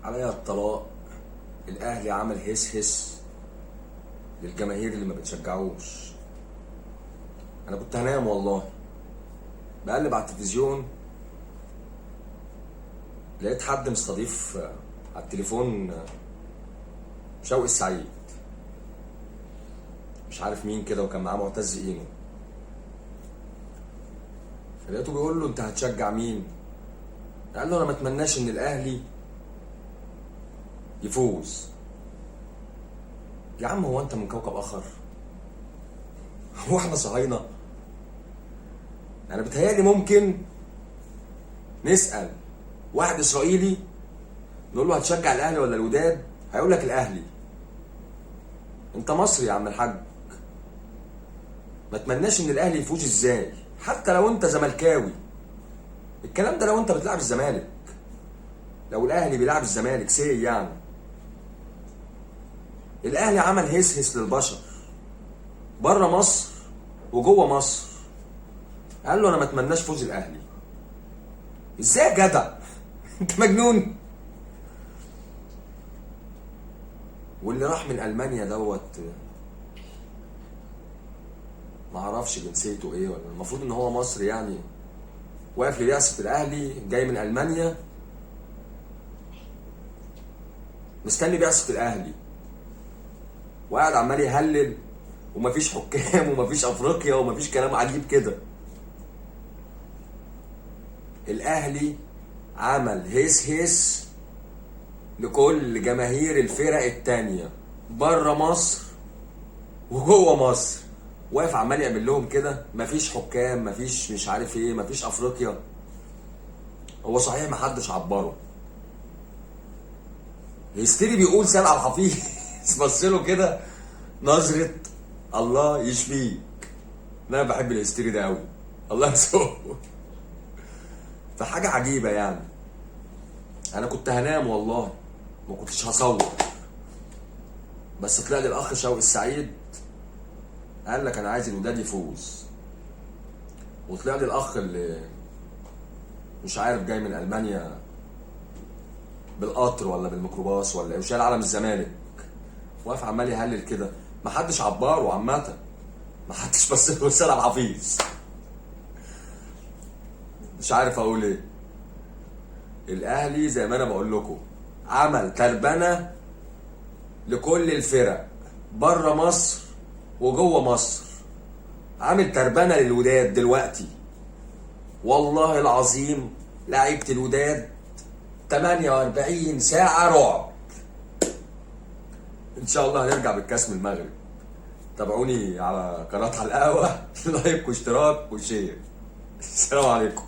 عليا الطلاق. الاهلي عمل هس هس للجماهير اللي ما بتشجعوش. انا كنت هنام والله، بقلب على التلفزيون لقيت حد مستضيف على التليفون شوقي السعيد، مش عارف مين كده، وكان معاه معتز اينو. فلقيته بيقول له انت هتشجع مين؟ قال له انا ما اتمناش ان الاهلي يفوز. يا عم هو انت من كوكب اخر؟ هو احنا صهاينه؟ انا بتهيألي ممكن نسأل واحد اسرائيلي نقول له هتشجع الاهلي ولا الوداد، هيقول لك الاهلي. انت مصري يا عم الحاج، ما اتمناش ان الاهلي يفوز ازاي؟ حتى لو انت زملكاوي. الكلام ده لو انت بتلعب الزمالك، لو الاهلي بيلعب الزمالك سي يعني. الاهلي عمل هس هس للبشر بره مصر وجوه مصر. قال له انا ما اتمناش فوز الاهلي. ازاي يا جدع؟ انت مجنون. واللي راح من المانيا دوت ما اعرفش جنسيته ايه، ولا المفروض ان هو مصري يعني، واقف لبعثة الاهلي جاي من المانيا مستني بعثة الاهلي، وقاعد عمال يهلل ومفيش حكام ومفيش افريقيا ومفيش كلام عجيب كده. الاهلي عمل هيس هيس لكل جماهير الفرق التانية بره مصر وجوه مصر، واقف عمال يعمل لهم كده، مفيش حكام، مفيش مش عارف ايه، مفيش افريقيا. هو صحيح محدش عبره. الهستيري بيقول سيد عبد الحفيظ بصله كده نظرة الله يشفيك. انا بحب الهستيري ده قوي، الله يسوقه. فحاجة عجيبة يعني. انا كنت هنام والله، ما كنتش هصور، بس طلع لي الاخ شوقي السعيد قال لك انا عايز الوداد يفوز. وطلع لي الاخ اللي مش عارف جاي من المانيا بالقطر ولا بالميكروباص ولا ايه، وشايل علم الزمالك، واقف عمال يهلل كده. محدش عبره عامة، محدش بص له سيد عبد الحفيظ. مش عارف اقول ايه. الاهلي زي ما انا بقول لكم عمل تربنه لكل الفرق بره مصر وجوه مصر. عامل تربنه للوداد دلوقتي، والله العظيم لعيبه الوداد 48 ساعه رعب. ان شاء الله هنرجع بالكاس من المغرب. تابعوني على قناه على القهوه لايك واشتراك وشير. السلام عليكم.